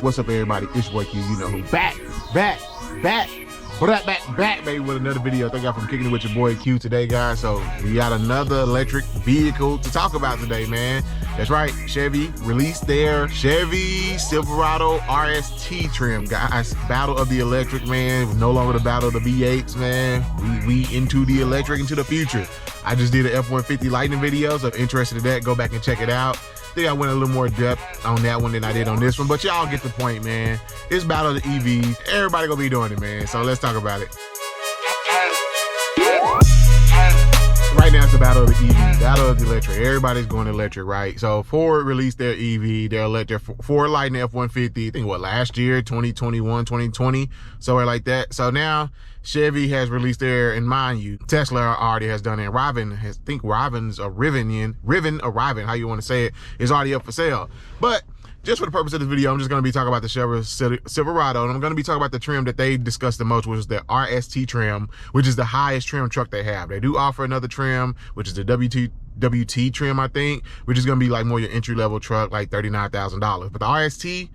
What's up, everybody? It's your boy Q. You know who. Back, baby, with another video. Thank y'all for kicking it with your boy Q today, guys. So we got another electric vehicle to talk about today, man. That's right, Chevy released their Chevy Silverado RST trim, guys. Battle of the electric, man. No longer the battle of the V8s, man. We into the electric, into the future. I just did an F150 Lightning video, so if you're interested in that, go back and check it out. I think I went a little more depth on that one than I did on this one, but y'all get the point, man. It's battle of the EVs. Everybody gonna be doing it, man. So let's talk about it. Right now it's the battle of the EV, battle of the electric. Everybody's going electric, right? So Ford released their EV, their electric Ford Lightning F150, I think what, last year, 2021, 2020, somewhere like that. So now Chevy has released their, and mind you, Tesla already has done it. Rivian, how you want to say it, is already up for sale. But just for the purpose of this video, I'm just going to be talking about the Chevy Silverado, and I'm going to be talking about the trim that they discussed the most, which is the RST trim, which is the highest trim truck they have. They do offer another trim, which is the WT trim, I think, which is going to be like more your entry-level truck, like $39,000. But the RST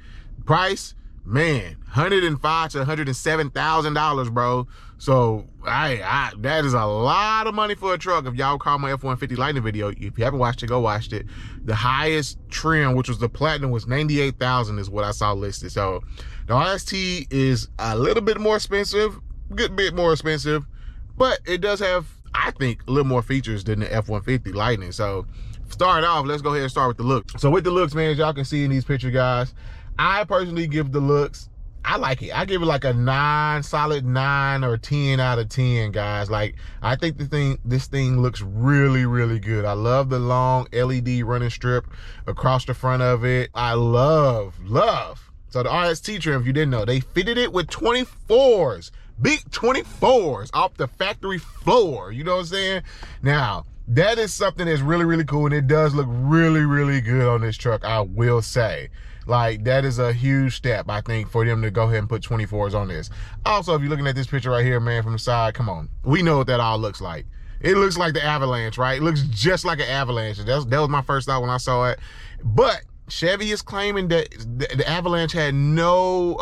price, man, $105,000 to $107,000, bro. So that is a lot of money for a truck. If y'all call my F150 Lightning video, if you haven't watched it, go watch it. The highest trim, which was the platinum, was $98,000 is what I saw listed. So the RST is a little bit more expensive, good bit more expensive, but it does have, I think, a little more features than the F150 Lightning. So start off, let's go ahead and start with the looks. So with the looks, man, as y'all can see in these pictures, guys, I personally give the looks, I like it. I give it like a solid 9 or 10 out of 10, guys. Like, I think this thing looks really, really good. I love the long LED running strip across the front of it. I love. So the RST trim, if you didn't know, they fitted it with 24s, big 24s off the factory floor. You know what I'm saying? Now, that is something that's really, really cool, and it does look really, really good on this truck, I will say. Like, that is a huge step, I think, for them to go ahead and put 24s on this. Also, if you're looking at this picture right here, man, from the side, come on. We know what that all looks like. It looks like the Avalanche, right? It looks just like an Avalanche. That was my first thought when I saw it. But Chevy is claiming that the Avalanche had no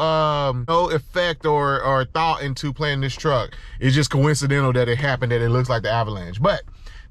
effect or thought into playing this truck. It's just coincidental that it happened that it looks like the Avalanche. But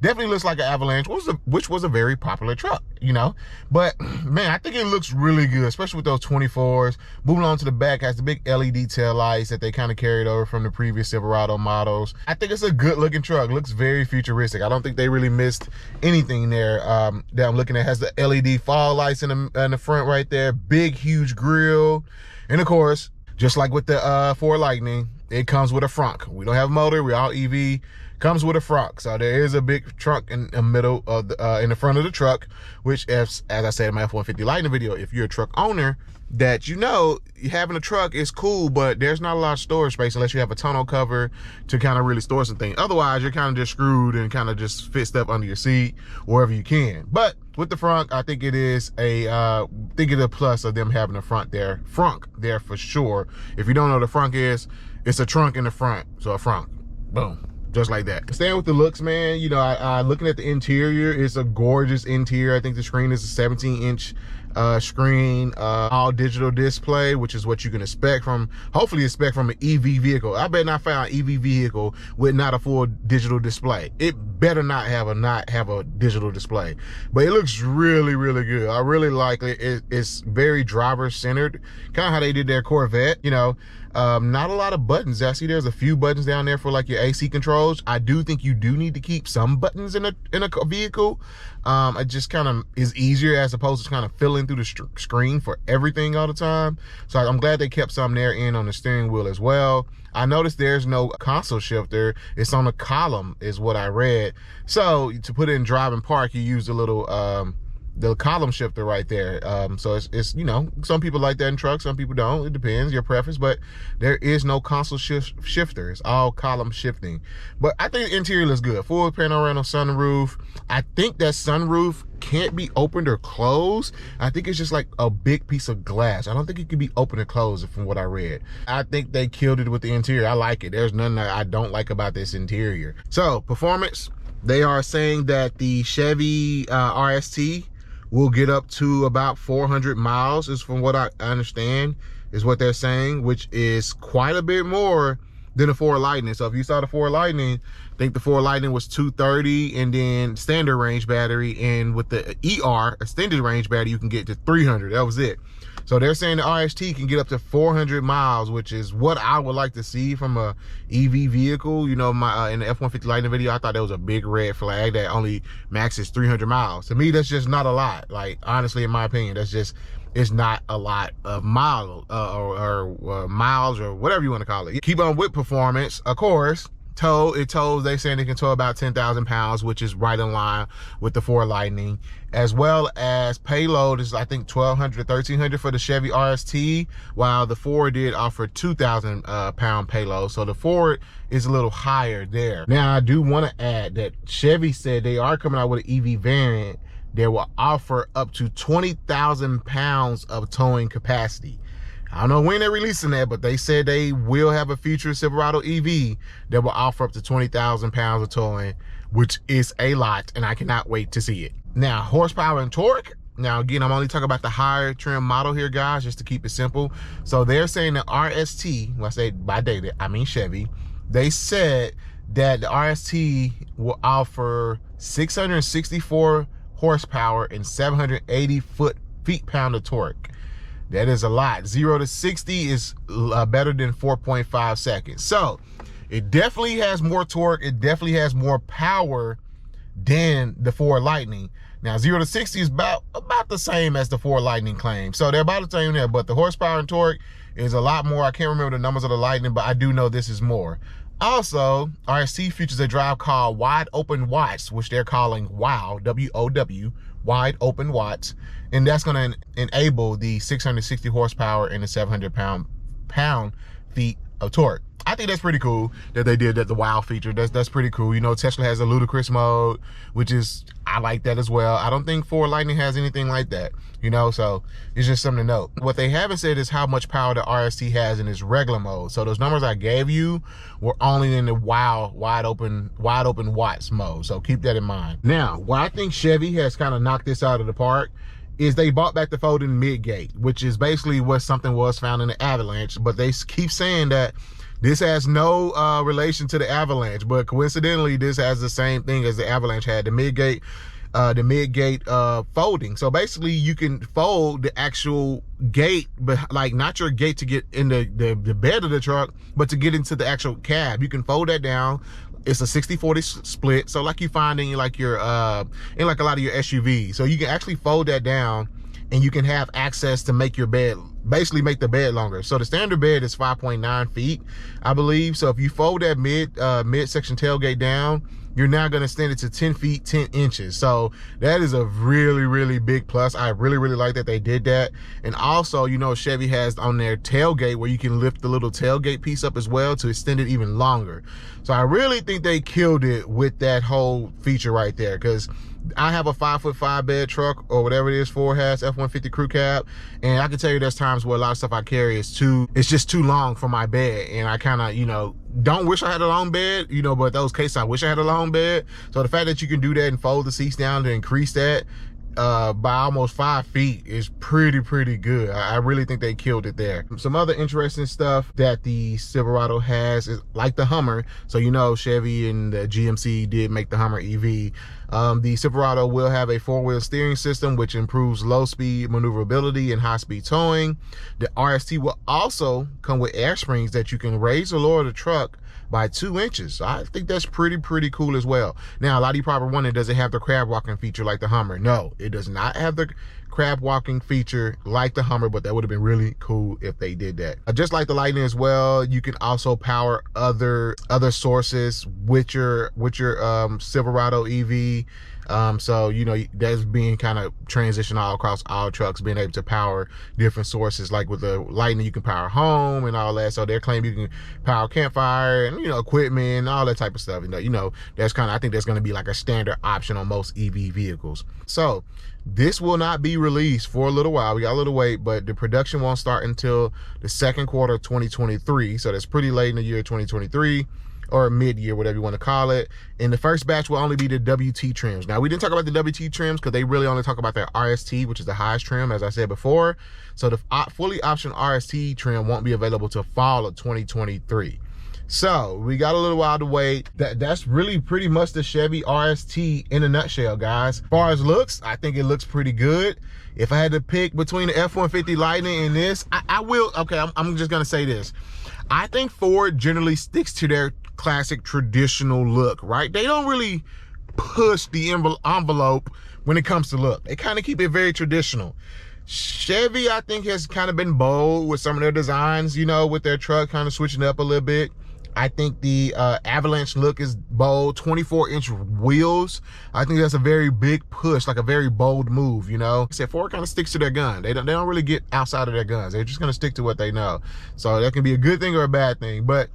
definitely looks like an Avalanche, which was a very popular truck, you know? But, man, I think it looks really good, especially with those 24s. Moving on to the back, has the big LED tail lights that they kind of carried over from the previous Silverado models. I think it's a good-looking truck. Looks very futuristic. I don't think they really missed anything there that I'm looking at. Has the LED fog lights in the front right there. Big, huge grille. And, of course, just like with the Ford Lightning, it comes with a frunk. We don't have a motor. We're all EV. Comes with a frunk. So there is a big trunk in the middle of the in the front of the truck, which, as I said in my F150 Lightning video, if you're a truck owner, that you know, having a truck is cool, but there's not a lot of storage space unless you have a tonneau cover to kind of really store some things. Otherwise, you're kind of just screwed and kind of just fit stuff under your seat wherever you can. But with the frunk, I think it is a plus of them having a frunk there for sure. If you don't know what a frunk is, it's a trunk in the front. So a frunk, boom. Just like that. Staying with the looks, man, you know, looking at the interior, it's a gorgeous interior. I think the screen is a 17-inch screen, all digital display, which is what you can expect from, hopefully expect from an EV vehicle. I bet not find an EV vehicle with not a full digital display. It better not have a digital display. But it looks really, really good. I really like it. It's very driver-centered, kind of how they did their Corvette, you know. Not a lot of buttons. I see there's a few buttons down there for like your AC controls. I do think you do need to keep some buttons in a vehicle. It just kind of is easier as opposed to kind of filling through the screen for everything all the time. So I'm glad they kept some there in on the steering wheel as well. I noticed there's no console shifter. It's on a column is what I read. So to put it in drive and park, you use a little the column shifter right there. So it's you know, some people like that in trucks, some people don't. It depends your preference, but there is no console shifter. It's all column shifting. But I think the interior looks good. Full panoramic sunroof. I think that sunroof can't be opened or closed. I think it's just like a big piece of glass. I don't think it can be opened or closed from what I read. I think they killed it with the interior. I like it. There's nothing that I don't like about this interior. So performance, they are saying that the Chevy RST will get up to about 400 miles, is from what I understand, is what they're saying, which is quite a bit more than the Ford Lightning. So if you saw the Ford Lightning, I think the Ford Lightning was 230 and then standard range battery, and with the ER, extended range battery, you can get to 300. That was it. So they're saying the RST can get up to 400 miles, which is what I would like to see from a EV vehicle. You know, in the F-150 Lightning video, I thought that was a big red flag that only maxes 300 miles. To me, that's just not a lot. Like, honestly, in my opinion, that's just, it's not a lot of miles or miles or whatever you want to call it. Keep on with performance, of course. They saying they can tow about 10,000 pounds, which is right in line with the Ford Lightning, as well as payload is, I think, 1,200 to 1,300 for the Chevy RST, while the Ford did offer 2,000 pound payload. So the Ford is a little higher there. Now, I do want to add that Chevy said they are coming out with an EV variant that will offer up to 20,000 pounds of towing capacity. I don't know when they're releasing that, but they said they will have a future Silverado EV that will offer up to 20,000 pounds of towing, which is a lot, and I cannot wait to see it. Now, horsepower and torque. Now, again, I'm only talking about the higher trim model here, guys, just to keep it simple. So they're saying the RST, when I say by data, I mean Chevy, they said that the RST will offer 664 horsepower and 780 feet-pound of torque. That is a lot. 0 to 60 is better than 4.5 seconds. So it definitely has more torque. It definitely has more power than the Ford Lightning. Now, 0 to 60 is about the same as the Ford Lightning claim. So they're about the same there, but the horsepower and torque is a lot more. I can't remember the numbers of the Lightning, but I do know this is more. Also, RST features a drive called Wide Open Watts, which they're calling WOW, W-O-W, Wide Open Watts, and that's going to enable the 660 horsepower and the 700 pound-feet of torque. I think that's pretty cool that they did that, the WOW feature. That's pretty cool. You know, Tesla has a ludicrous mode, which is, I like that as well. I don't think Ford Lightning has anything like that, you know, so it's just something to note. What they haven't said is how much power the RST has in its regular mode. So those numbers I gave you were only in the WOW, wide open watts mode. So keep that in mind. Now, what I think Chevy has kind of knocked this out of the park is they bought back the folding midgate, which is basically what something was found in the Avalanche, but they keep saying that this has no relation to the Avalanche, but coincidentally, this has the same thing as the Avalanche had, the midgate folding. So basically, you can fold the actual gate, but like not your gate to get in the bed of the truck, but to get into the actual cab. You can fold that down. It's a 60-40 split. So like you find in like your in like a lot of your SUVs. So you can actually fold that down, and you can have access to make your bed, basically make the bed longer. So the standard bed is 5.9 feet, I believe. So if you fold that midsection tailgate down, you're now gonna extend it to 10 feet, 10 inches. So that is a really, really big plus. I really, really like that they did that. And also, you know, Chevy has on their tailgate where you can lift the little tailgate piece up as well to extend it even longer. So I really think they killed it with that whole feature right there, because I have a 5'5" bed truck or whatever it is Ford has, F-150 crew cab, and I can tell you there's times where a lot of stuff I carry is it's just too long for my bed, and I kind of, you know, don't wish I had a long bed, you know, but those cases I wish I had a long bed. So the fact that you can do that and fold the seats down to increase that by almost 5 feet is pretty good. I really think they killed it there. Some other interesting stuff that the Silverado has is like the Hummer. So you know Chevy and the GMC did make the Hummer EV. The Silverado will have a 4-wheel steering system, which improves low-speed maneuverability and high-speed towing. The RST will also come with air springs that you can raise or lower the truck by 2 inches. So I think that's pretty cool as well. Now, a lot of you probably wondering, does it have the crab walking feature like the Hummer? No, it does not have the crab walking feature like the Hummer, but that would have been really cool if they did that. Just like the Lightning as well, you can also power other sources with your Silverado EV. So, you know, that's being kind of transitioned all across all trucks, being able to power different sources. Like with the Lightning, you can power home and all that. So they're claiming you can power campfire and, you know, equipment and all that type of stuff. You know, that's kind of, I think that's going to be like a standard option on most EV vehicles. So this will not be released for a little while. We got a little wait, but the production won't start until the second quarter of 2023. So that's pretty late in the year 2023. or mid-year, whatever you want to call it. And the first batch will only be the WT trims. Now, we didn't talk about the WT trims because they really only talk about their RST, which is the highest trim, as I said before. So the fully optioned RST trim won't be available till fall of 2023. So we got a little while to wait. That's really pretty much the Chevy RST in a nutshell, guys. As far as looks, I think it looks pretty good. If I had to pick between the F-150 Lightning and this, I will. Okay, I'm just gonna say this. I think Ford generally sticks to their classic traditional look, right? They don't really push the envelope when it comes to look. They kind of keep it very traditional. Chevy, I think, has kind of been bold with some of their designs, you know, with their truck kind of switching up a little bit. I think the Avalanche look is bold. 24-inch wheels. I think that's a very big push, like a very bold move, you know. I said Ford kind of sticks to their gun. They don't really get outside of their guns. They're just gonna stick to what they know. So that can be a good thing or a bad thing. But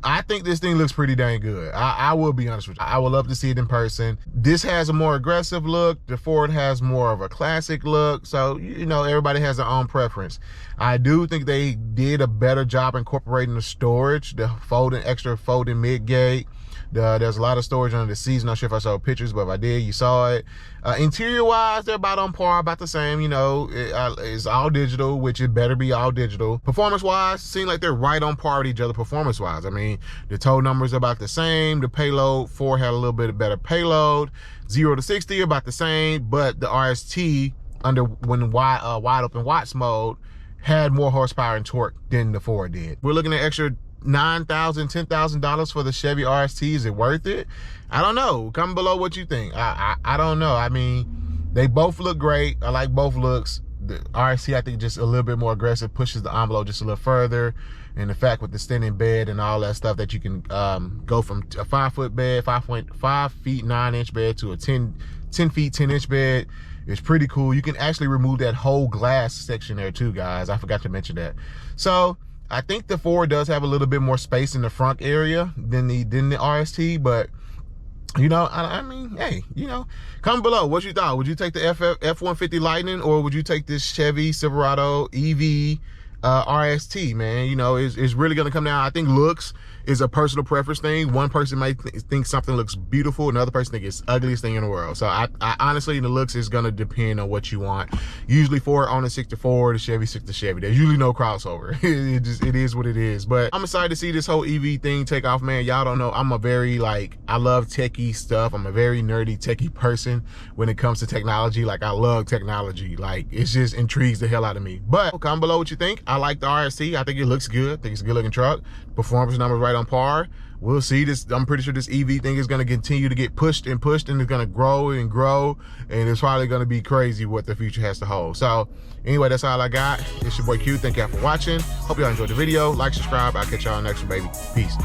I think this thing looks pretty dang good. I will be honest with you. I would love to see it in person. This has a more aggressive look. The Ford has more of a classic look. So, you know, everybody has their own preference. I do think they did a better job incorporating the storage, the extra folding mid-gate. There's a lot of storage under the seats. Not sure if I saw pictures, but if I did, you saw it. Interior-wise, they're about on par, about the same. You know, it's all digital, which it better be all digital. Performance-wise, seem like they're right on par with each other performance-wise. I mean, the tow numbers are about the same. The payload, Ford had a little bit better payload. 0 to 60 about the same, but the RST when wide open watts mode had more horsepower and torque than the Ford did. We're looking at extra $9,000, $10,000 for the Chevy RST. Is it worth it? I don't know. Comment below what you think. I don't know. I mean, they both look great. I like both looks. The RST, I think, just a little bit more aggressive, pushes the envelope just a little further. And the fact with the standing bed and all that stuff that you can go from a 5-foot bed, 5 feet 9-inch bed to a 10 feet 10-inch bed is pretty cool. You can actually remove that whole glass section there too, guys. I forgot to mention that. So I think the Ford does have a little bit more space in the front area than the RST, but you know, I mean, hey, you know, comment below what you thought. Would you take the F-150 Lightning, or would you take this Chevy Silverado EV RST, man? You know, it's really gonna come down. I think looks is a personal preference thing. One person might think something looks beautiful, another person think it's the ugliest thing in the world. So I honestly, the looks is gonna depend on what you want. Usually Ford on the 64, the Chevy 6 to Chevy. There's usually no crossover. It is what it is. But I'm excited to see this whole EV thing take off, man. Y'all don't know, I'm a very, like, I love techie stuff. I'm a very nerdy techie person when it comes to technology. Like, I love technology. Like, it just intrigues the hell out of me. But comment below what you think. I like the RST. I think it looks good. I think it's a good looking truck. Performance numbers right on par. We'll see. This, I'm pretty sure this EV thing is going to continue to get pushed and pushed, and it's going to grow and grow, and it's probably going to be crazy what the future has to hold. So anyway, that's all I got. It's your boy Q. Thank y'all for watching. Hope y'all enjoyed the video. Like, subscribe. I'll catch y'all next one, baby. Peace.